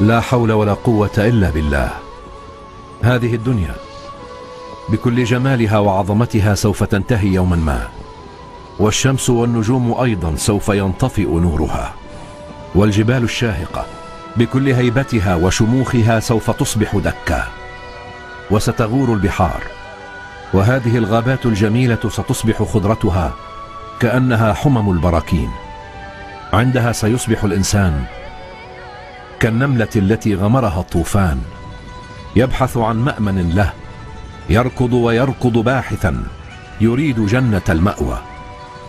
لا حول ولا قوة إلا بالله. هذه الدنيا بكل جمالها وعظمتها سوف تنتهي يوما ما، والشمس والنجوم أيضا سوف ينطفئ نورها، والجبال الشاهقة بكل هيبتها وشموخها سوف تصبح دكا، وستغور البحار، وهذه الغابات الجميلة ستصبح خضرتها كأنها حمم البراكين. عندها سيصبح الإنسان كالنملة التي غمرها الطوفان، يبحث عن مأمن له، يركض ويركض باحثا يريد جنة المأوى،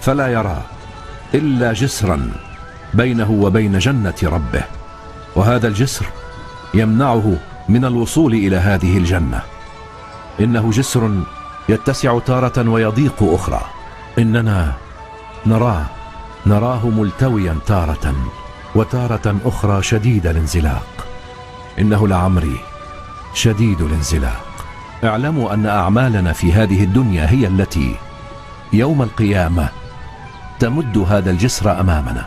فلا يرى إلا جسرا بينه وبين جنة ربه، وهذا الجسر يمنعه من الوصول إلى هذه الجنة. إنه جسر يتسع تارة ويضيق أخرى. إننا نراه ملتويا تارة، وتارة أخرى شديد الانزلاق. إنه لعمري شديد الانزلاق. اعلموا أن أعمالنا في هذه الدنيا هي التي يوم القيامة تمد هذا الجسر أمامنا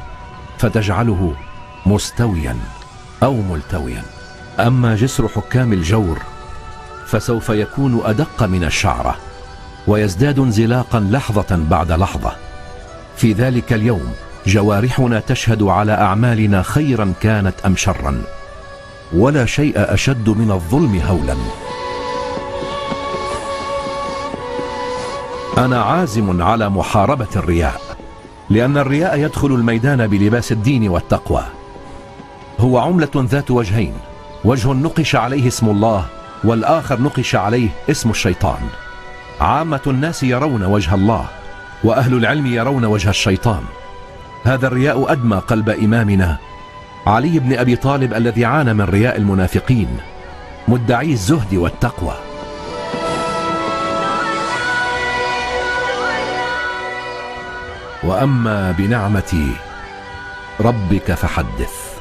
فتجعله مستويا أو ملتويا. أما جسر حكام الجور فسوف يكون أدق من الشعرة، ويزداد انزلاقا لحظة بعد لحظة. في ذلك اليوم جوارحنا تشهد على أعمالنا خيرا كانت أم شرا، ولا شيء أشد من الظلم هولا. أنا عازم على محاربة الرياء، لأن الرياء يدخل الميدان بلباس الدين والتقوى. هو عملة ذات وجهين، وجه نقش عليه اسم الله، والآخر نقش عليه اسم الشيطان. عامة الناس يرون وجه الله، وأهل العلم يرون وجه الشيطان. هذا الرياء أدمى قلب إمامنا علي بن أبي طالب، الذي عانى من رياء المنافقين مدعي الزهد والتقوى. وأما بنعمة ربك فحدث.